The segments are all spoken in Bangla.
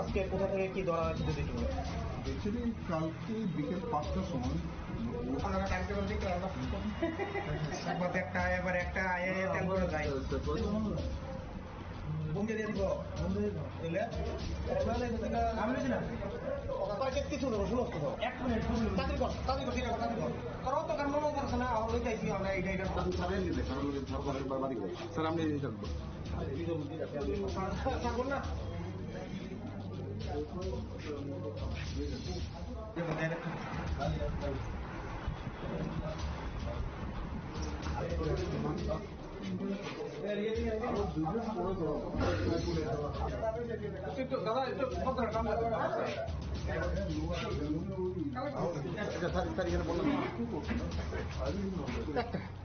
আজকে কোথা থেকে কি ধরা হয়েছে যদি অ্যাকচুয়ালি কালকে বিকেল 5টার সময় আপনারা টাইম টেবিল দেখতে একবার একটা এবার একটা আয়ে তেল করে যাই বন্ধে দিয়ে দিব দিলে আমি না তাকে কিছু না শুনো তো 1 মিনিট তাড়াতাড়ি কর ঠিক আছে তাড়াতাড়ি কর করো তো কাম মনে করছ না আমরা চাইছি আমরা এইটা সামনে নিতে কারণ সরকারের বাড়ি যাই স্যার আমি এই থাকবো থাকুন না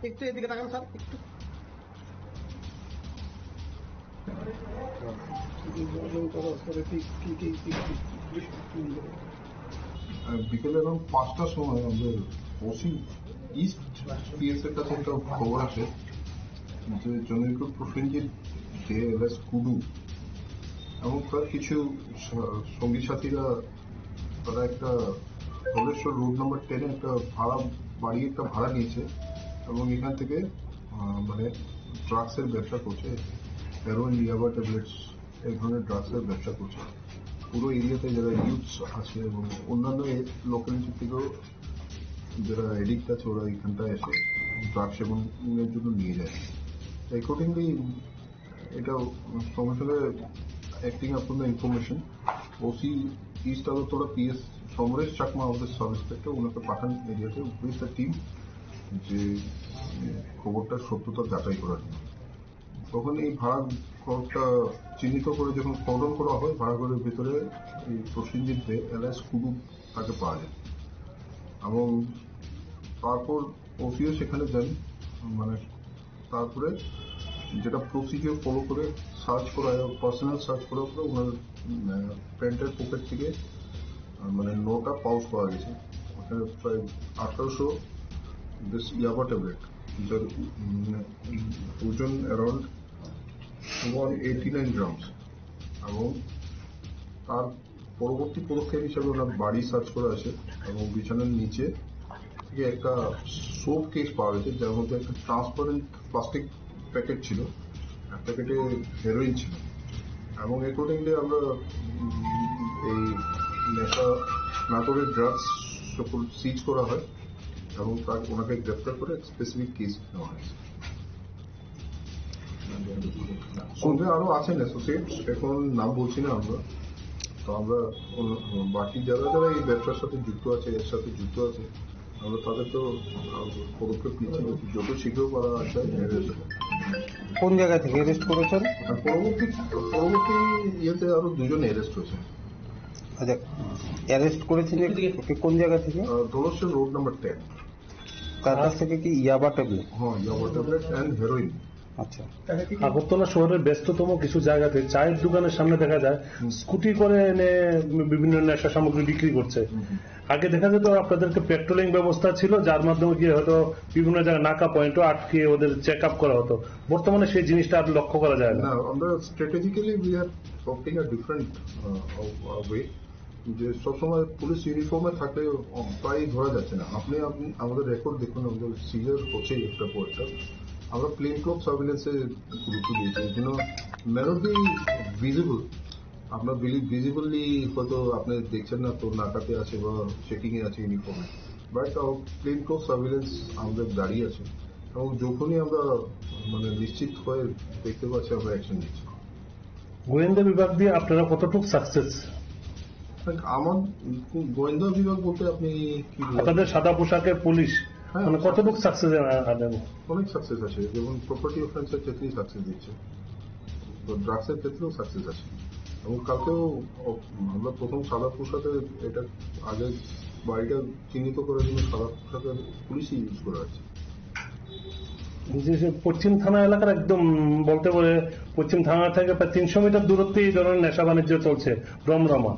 একটু এদিকে তাকান স্যার একটু বিকেলে এখন 5টার সময় আমাদের ওসি ইস্ট পিএস এর কাছে একটা খবর আসে যে জনৈক প্রসেনজিৎ যে এলএস কুডু এবং তার কিছু সঙ্গী সাথীরা তারা একটা ধলেশ্বর রোড নাম্বার 10-এ একটা ভাড়া নিয়েছে এবং এখান থেকে মানে ড্রাগসের ব্যবসা করছে, হেরোইন, ইয়াবা ট্যাবলেটস এই ধরনের ড্রাগসের ব্যবসা করছে। পুরো এরিয়াতে যারা ইউথস আছে এবং অন্যান্য লোকালিটি থেকেও যারা এডিক্ট আছে ওরা এখানটায় এসে ড্রাগ সেবনের জন্য নিয়ে যায়। অ্যাকর্ডিংলি এটা সঙ্গে সঙ্গে acting upon the information OC east Agartala PS Samaresh Chakma আমাদের সাব ইন্সপেক্টর ওনাকে পাঠান এরিয়াতে উইথ দ্য টিম যে খবরটার সত্যতা যাচাই করার জন্য। তখন এই ভাড়া ঘরটা চিহ্নিত করে যখন কর্ডন করা হয় ভাড়া ঘরের ভিতরে এই প্রসেনজিৎ দে এলএস কুডু তাকে পাওয়া যায় এবং তারপর ওসিও সেখানে যান। মানে তারপরে যেটা প্রসিডিওর ফলো করে সার্চ করা হয়, পার্সোনাল সার্চ করার পরে ওনার প্যান্টের পকেট থেকে মানে 9টা পাউচ পাওয়া গেছে। ওখানে প্রায় 1800 ইয়াবা ট্যাবলেট যার ওজন অ্যারাউন্ড 189 গ্রামস এবং তার পরবর্তী পদক্ষেপ হিসেবে ওনার বাড়ি সার্চ করা আছে এবং বিছানার নিচে থেকে একটা সোপ কেস পাওয়া গেছে যার মধ্যে একটা ট্রান্সপারেন্ট প্লাস্টিক প্যাকেট ছিল, এক প্যাকেটে হেরোইন ছিল এবং অ্যাকর্ডিংলি আমরা এই নেশা নাটোরের ড্রাগস সকল সিজ করা হয় এবং ওনাকে গ্রেপ্তার করে স্পেসিফিক কেস নেওয়া হয়েছে। সঙ্গে আরো আছেন অ্যাসোসিয়েটস, এখন নাম বলছি না আমরা। তো আমরা বাকি যারা যারা এই ব্যবসার সাথে যুক্ত আছে, এর সাথে যুক্ত আছে, আমরা তাদের তো পদক্ষেপ নিচ্ছি যত শীঘ্র করা আসে। কোন জায়গা থেকে অ্যারেস্ট করেছেন? পরবর্তী ইয়েতে আরো 2জন অ্যারেস্ট হয়েছে। আচ্ছা, অ্যারেস্ট করেছেন কোন জায়গা থেকে? Dhaleshwar road number 10। তার কাছ থেকে কি ইয়াবা ট্যাবলেট? হ্যাঁ, ইয়াবা ট্যাবলেট এন্ড হেরোইন। আচ্ছা, আগরতলা শহরের ব্যস্ততম কিছু জায়গাতে চায়ের দোকানের সামনে দেখা যায় স্কুটি করে এনে বিভিন্ন নেশা সামগ্রী বিক্রি করছে। আগে দেখা যেত আপনাদেরকে পেট্রোলিং ব্যবস্থা ছিল যার মাধ্যমে গিয়ে হয়তো বিভিন্ন জায়গায় নাকা পয়েন্টও আটকে ওদের চেক আপ করা হতো, বর্তমানে সেই জিনিসটা আর লক্ষ্য করা যায় না। আমরা strategically we are opting a different way, যে সবসময় পুলিশ ইউনিফর্মে থাকলে প্রায় ধরা যাচ্ছে না। আপনি আমাদের রেকর্ড দেখুন, আমাদের সিজার হচ্ছেই একটা পর একটা। আমরা প্লেন ক্লথ সার্ভিলেন্সে গুরুত্ব দিয়েছি, যেন মেলডি ভিজিবল, আপনার ভিজিবলি হয়তো আপনি দেখছেন না তো নাকাতে আছে বা চেকিং এ আছে ইউনিফর্মে, বাট প্লেন ক্লথ সার্ভিলেন্স আমাদের দাঁড়িয়ে আছে এবং যখনই আমরা মানে নিশ্চিত হয়ে দেখতে পাচ্ছি আমরা অ্যাকশন নিচ্ছি। গোয়েন্দা বিভাগ দিয়ে আপনারা কতটুকু সাকসেস? আমার গোয়েন্দা বিভাগ বলতে আপনি কি আপনাদের সাদা পোশাকের পুলিশ মানে কতটুকু সাকসেস? অনেক সাকসেস আছে, যেমন প্রপার্টি অফেন্সের ক্ষেত্রেই সাকসেস দিচ্ছে, তো ড্রাগসের ক্ষেত্রেও সাকসেস আছে। এবং কালকেও আমরা প্রথম সাদা পোশাকের এটা আগে বাড়িটা চিহ্নিত করার জন্য সাদা পোশাকের পুলিশই ইউজ করা হয়েছে। যে যে পশ্চিম থানা এলাকার একদম বলতে পারে পশ্চিম থানা থেকে প্রায় 300 মিটার দূরত্বে এই ধরনের নেশা বাণিজ্য চলছে রমরমা।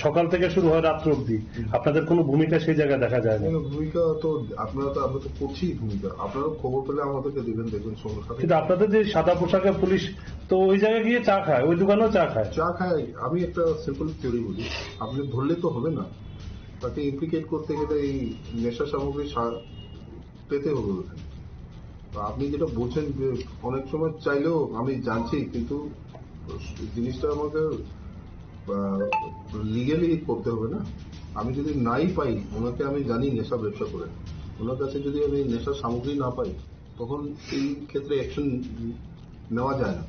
সকাল থেকে শুরু হয় রাত্র অব্দি। আপনাদের কোনো ভূমিকা সেই জায়গায় দেখা যায় না। ভূমিকা তো আমরা তো করছি ভূমিকা, আপনারা খবর পেলে আমাদেরকে দেবেন, দেখবেন সমস্যা নেই। কিন্তু আপনাদের যে সাদা পোশাকের পুলিশ তো ওই জায়গায় গিয়ে চা খায়, ওই দোকানেও চা খায়। চা খায়। আমি একটা সিম্পল থিওরি বলি, আপনি ধরলে তো হবে না, তাকে ইমপ্লিকেট করতে গেলে এই নেশা সামগ্রী পেতে হবে ওখানে। তো আপনি যেটা বলছেন যে অনেক সময় চাইলেও আমি জানছি, কিন্তু জিনিসটা আমাকে লিগেলি করতে হবে না। আমি যদি নাই পাই ওনাকে, আমি জানি নেশা ব্যবসা করে, ওনার কাছে যদি আমি নেশার সামগ্রী না পাই, তখন এই ক্ষেত্রে অ্যাকশন নেওয়া যায় না,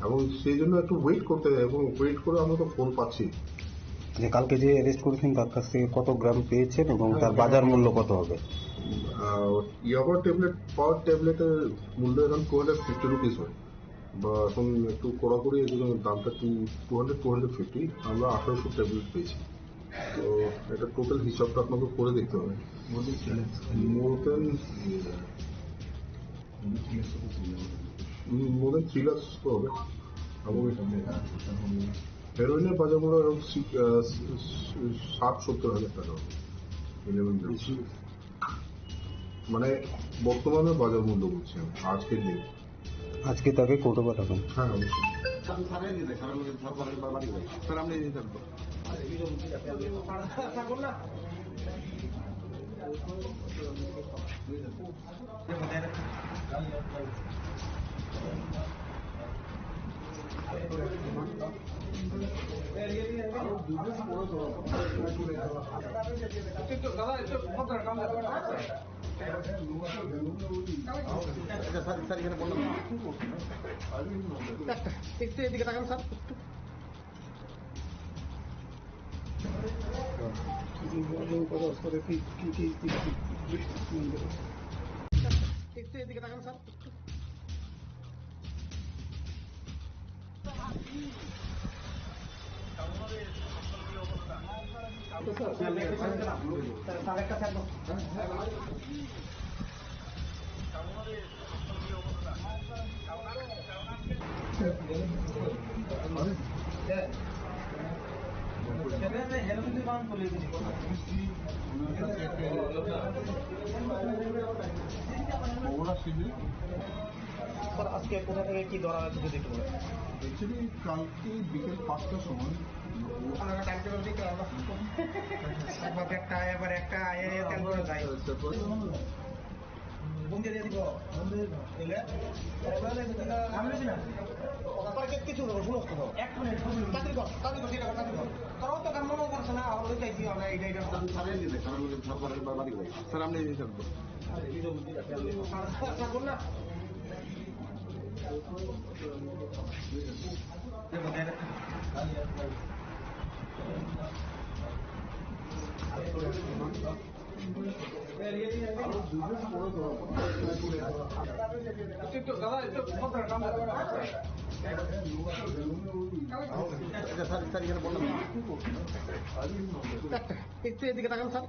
এবং সেই জন্য একটু ওয়েট করতে হয়, এবং ওয়েট করে আমরা তো ফোন পাচ্ছি। যে কালকে যে অ্যারেস্ট করেছেন তার কাছ থেকে কত গ্রাম পেয়েছেন এবং তার বাজার মূল্য কত হবে? ইয়াবা ট্যাবলেট, পার ট্যাবলেটের মূল্য এখন 250 রুপিস হয়, বা এখন একটু কড়াকড়ি এই জন্য দামটা 250। আমরা 1800 ট্যাবলেট পেয়েছি। তো এটা টোটাল হিসাবটা আপনাকে করে দেখতে হবে। মোর দেন 3 লাখ তো হবে। এবং হেরোইনের বাজার মূল্য 60-70 হাজার টাকা হবে। 11 গ্রাম। মানে বর্তমানে বাজার মূল্য বলছি আমি, আজকের দিন। আজকে তাকে কোর্টে পাঠাবেন? হ্যাঁ, অবশ্যই। থাকুন না। দাদা একটু কাম স্যার এখানে বললাম একটু এদিকে তাকান স্যার। একটু এদিকে তাকান স্যার। আজকে কোথা থেকে কি ধরা হয়েছে যদি একটু বলেন। অ্যাকচুয়ালি কালকে বিকেল 5টার সময় একটা এবার একটা কিছু সমস্ত 1 মিনিট চাকরি কর কারণ তো কাম মনে করছে না আমরা চাইছি আমরা এইটা স্যার আপনি থাকুন না। দাদা একটু স্যার এখানে বললাম একটু এদিকে তাকান স্যার।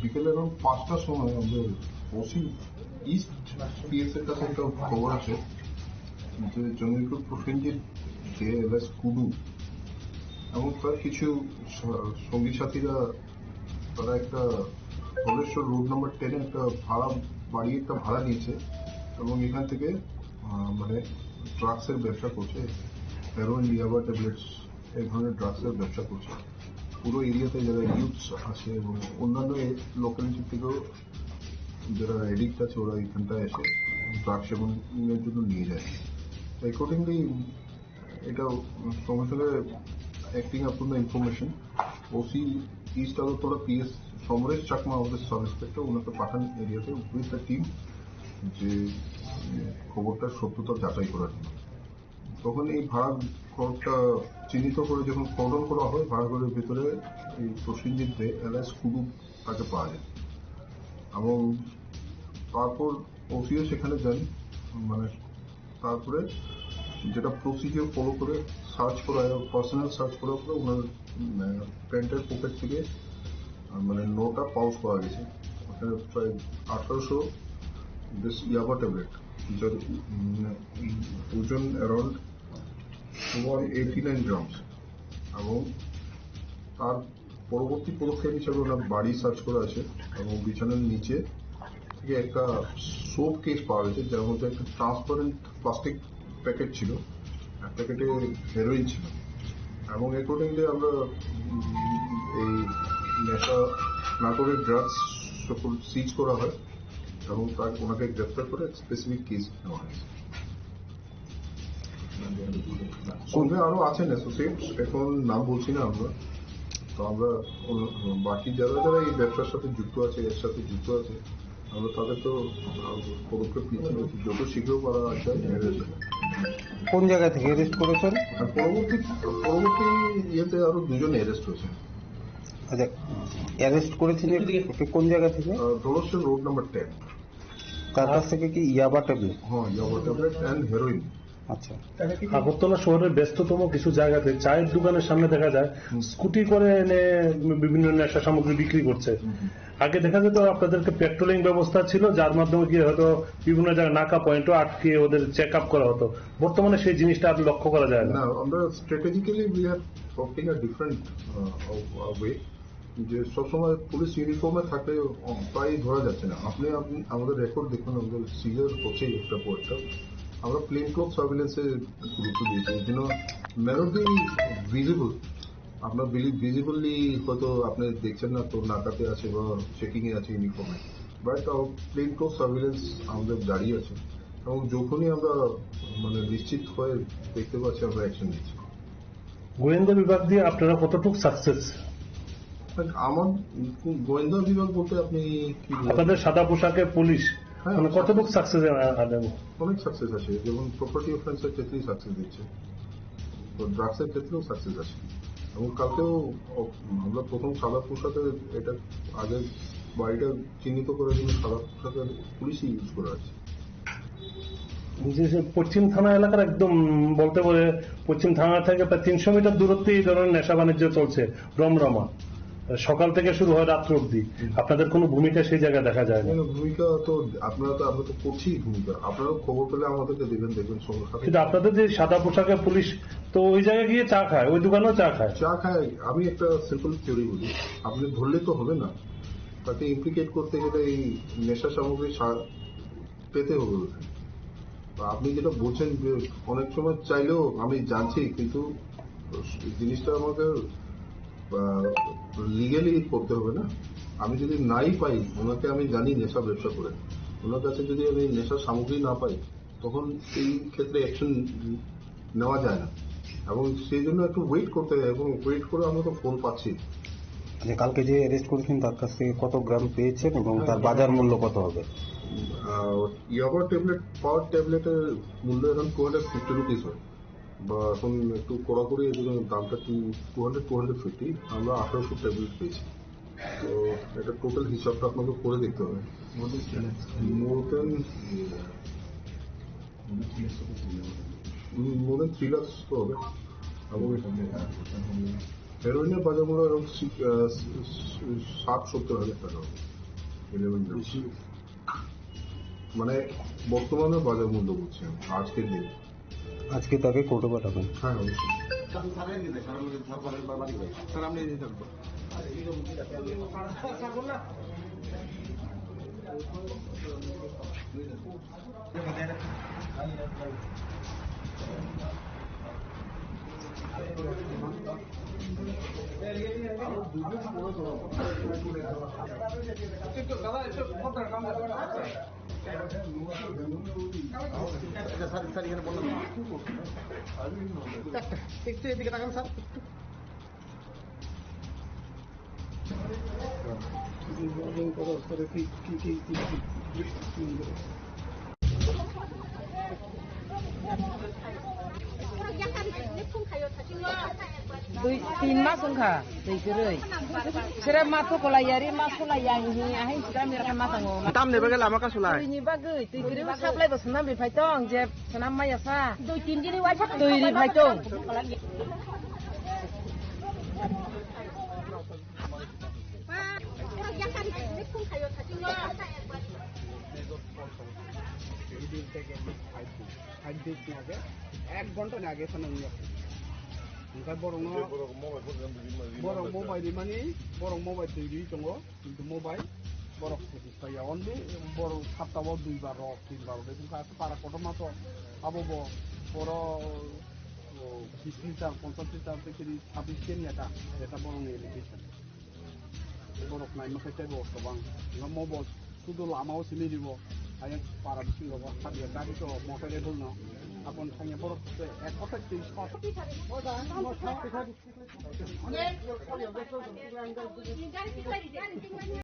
বিকেলে এখন 5টার সময় আমাদের ওসি ইস্ট পিএস এর কাছে একটা খবর আছে যে জমিরপুর প্রসেনজিৎ যে এলএস কুডু এবং তার কিছু সঙ্গী সাথীরা, তারা একটা ধলেশ্বর রোড নাম্বার 10 একটা ভাড়া নিয়েছে, এবং এখান থেকে মানে ড্রাগসের ব্যবসা করছে, হেরোইন, ইয়াবা ট্যাবলেটস, এই ধরনের ড্রাগসের ব্যবসা করছে। পুরো এরিয়াতে যারা ইউথস আছে এবং অন্যান্য লোকালিটি থেকেও যারা এডিক্ট আছে, ওরা এখানটায় এসে ড্রাগ সেবনের জন্য নিয়ে যায়। অ্যাকর্ডিংলি এটা সঙ্গে সঙ্গে acting upon the information, OC east Agartala PS Samaresh Chakma, আমাদের সাব ইন্সপেক্টর, ওনাকে পাঠান এরিয়াতে উইথ দ্য টিম, যে খবরটার সত্যতা যাচাই করার জন্য। তখন এই ভাড়া ঘরটা চিহ্নিত করে যখন কর্ডন করা হয়, ভাড়া ঘরের ভেতরে এই প্রসেনজিৎ দে এলএস কুডু তাকে পাওয়া যায়, এবং তারপর ওসিও সেখানে যান। মানে তারপরে যেটা প্রসিডিওর ফলো করে সার্চ করা, পার্সোনাল সার্চ করার পরে ওনার প্যান্টের পকেট থেকে মানে নোটা পাউচ পাওয়া গেছে। ওখানে প্রায় 1800 বেশ ইয়াবা ট্যাবলেট, যার ওজন অ্যারাউন্ড 189 গ্রামস। এবং তার পরবর্তী পদক্ষেপ হিসেবে ওনার বাড়ি সার্চ করা আছে এবং বিছানার নিচে থেকে একটা সোপ কেস পাওয়া গেছে, যার মধ্যে একটা ট্রান্সপারেন্ট প্লাস্টিক প্যাকেট ছিল, এক প্যাকেটে হেরোইন ছিল। এবং অ্যাকর্ডিংলি আমরা এই নেশা নাটোরের ড্রাগস সকল সিজ করা হয় এবং তার ওনাকে গ্রেফতার করে স্পেসিফিক কেস নেওয়া হয়েছে। সঙ্গে আরো আছেন অ্যাসোসিয়েট, এখন নাম বলছি না আমরা। তো আমরা বাকি যারা যারা এই ব্যবসার সাথে যুক্ত আছে, এর সাথে যুক্ত আছে, আমরা তাদের তো পদক্ষেপ নিচ্ছি যত শীঘ্র পারা যায়। কোন জায়গা থেকে অ্যারেস্ট করেছেন? আর পরবর্তী ইয়েতে আরো দুজন অ্যারেস্ট হয়েছে। আচ্ছা, অ্যারেস্ট করেছেন কোন জায়গা থেকে? ধরছেন রোড নাম্বার 10। তার কাছ থেকে কি ইয়াবা ট্যাবলেট? হ্যাঁ, ইয়াবা ট্যাবলেট অ্যান্ড হেরোইন। আচ্ছা, আগরতলা শহরের ব্যস্ততম কিছু জায়গাতে চায়ের দোকানের সামনে দেখা যায় স্কুটি করে এনে বিভিন্ন নেশা সামগ্রী বিক্রি করছে। আগে দেখা যেত আপনাদেরকে পেট্রোলিং ব্যবস্থা ছিল, যার মাধ্যমে কি হয়তো বিভিন্ন জায়গায় নাকা পয়েন্টও আটকে ওদের চেক আপ করা হতো। বর্তমানে সেই জিনিসটা আর লক্ষ্য করা যায় না। আমরা strategically we are opting a different way, যে সবসময় পুলিশ ইউনিফর্মে থাকলে প্রায় ধরা যাচ্ছে না। আপনি আমাদের রেকর্ড দেখুন, আমাদের সিজার হচ্ছে একটা পর একটা। আমরা প্লেন ক্লথ সার্ভিলেন্সে গুরুত্ব দিয়েছি, যেন ম্যানট বি ভিজিবল। আপনার ভিজিবলি হয়তো আপনি দেখছেন না, তো নাকাতে আছে বা চেকিং এ আছে ইউনিফর্মে, বাট প্লেন ক্লথ সার্ভিলেন্স আমাদের জারি আছে এবং যখনই আমরা মানে নিশ্চিত হয়ে দেখতে পাচ্ছি আমরা অ্যাকশন নিচ্ছি। গোয়েন্দা বিভাগ দিয়ে আপনারা কতটুকু সাকসেস? আমার গোয়েন্দা বিভাগ বলতে আপনি কি আপনাদের সাদা পোশাকের পুলিশ মানে কতটুকু সাকসেস? অনেক সাকসেস আছে, যেমন প্রপার্টি অফেন্সের ক্ষেত্রেই সাকসেস দিচ্ছে, তো ড্রাগসের ক্ষেত্রেও সাকসেস আছে। এবং কালকেও আমরা প্রথম সাদা পোশাকে এটা আগে বাড়িটা চিহ্নিত করার জন্য সাদা পোশাকের পুলিশই ইউজ করা আছে। পশ্চিম থানা এলাকার একদম বলতে পারে পশ্চিম থানা থেকে প্রায় 300 মিটার দূরত্বে এই ধরনের নেশা বাণিজ্য চলছে রমরমা, সকাল থেকে শুরু হয় রাত্র অব্দি। আপনাদের কোনো ভূমিকা সেই জায়গায় দেখা যায় না? ভূমিকা তো আমরা তো করছি ভূমিকা, আপনারা খবর পেলে আমাদেরকে দেবেন, দেখবেন সঙ্গে সাথে। কিন্তু আপনাদের যে সাদা পোশাকের পুলিশ তো ওই জায়গায় গিয়ে চা খায়, ওই দোকানেও চা খায়। আমি একটা সিম্পল থিওরি বলি, আপনি ধরলে তো হবে না, তাকে ইমপ্লিকেট করতে গেলে এই নেশা সামগ্রী পেতে হবে। আপনি যেটা বলছেন যে অনেক সময় চাইলেও আমি জানছি, কিন্তু জিনিসটা আমাকে লিগালি করতে হবে না। আমি যদি নাই পাই ওনাকে, আমি জানি নেশা ব্যবসা করে, ওনার কাছে যদি আমি নেশার সামগ্রী না পাই, তখন এই ক্ষেত্রে অ্যাকশন নেওয়া যায় না এবং সেই জন্য একটু ওয়েট করতে হয় এবং ওয়েট করে আমরা তো ফোন পাচ্ছি। আচ্ছা, কালকে যে অ্যারেস্ট করেছেন তার কাছ থেকে কত গ্রাম পেয়েছেন এবং তার বাজার মূল্য কত হবে? ইয়াবা ট্যাবলেট, পাওয়ার ট্যাবলেটের মূল্য এখন 250 রুপিস হয়, বা এখন একটু কড়াকড়ি এই জন্য দামটা 250। আমরা 1800 ট্যাবলেট পেয়েছি। তো এটা টোটাল হিসাবটা আপনাকে করে দেখতে হবে, মোর দেন 3 লাখ তো হবে। এবং হেরোইনের বাজার মূল্য এরকম 60-70 হাজার টাকা হবে। মানে বর্তমানে বাজার মূল্য বলছি আজকের দিন। আজকে তাকে কোর্টে পাঠাবেন? হ্যাঁ, অবশ্যই। একটু এদিকে তাকান স্যার। 2-3 মাস সংখ্যা তৈরি সেরা মাথো কলাইয়ারি মাছ কলাইয়া আহি সিরা মেরা মাথাঙ্গো দাম নেবে গেলে আমাকে চলাই তুইনি বাগৈ তুইরি সাপ্লাই বসনা বিফাইতং যে সনা মাইয়াসা 2-3 দিন ওয়াই থাক তুইরি ফাইতং এক ঘন্টা না আগে সামনে ओमफ्राय बरं मबाइल माने बरं मबाइल दैरि दङ किन्तु मबाइल बरं प्रतिष्ठाया अनलि बरं सप्ताहाव 2 बार 3 बार बेखौ पारा कटमाथ आबो बर 20 लिटार 50 लिटार बेखिनि 26 केनियाटा এটা বরং এলিগেশন বরক নাই মাখাই চাইবো গোबां मबाइल শুধু লামাও সিলি দিব আয় পারা বিসি লব হাবিয়া গাড়ি তো মোটরেবল না আপন থাইয়া বরক এক কথা 30 শট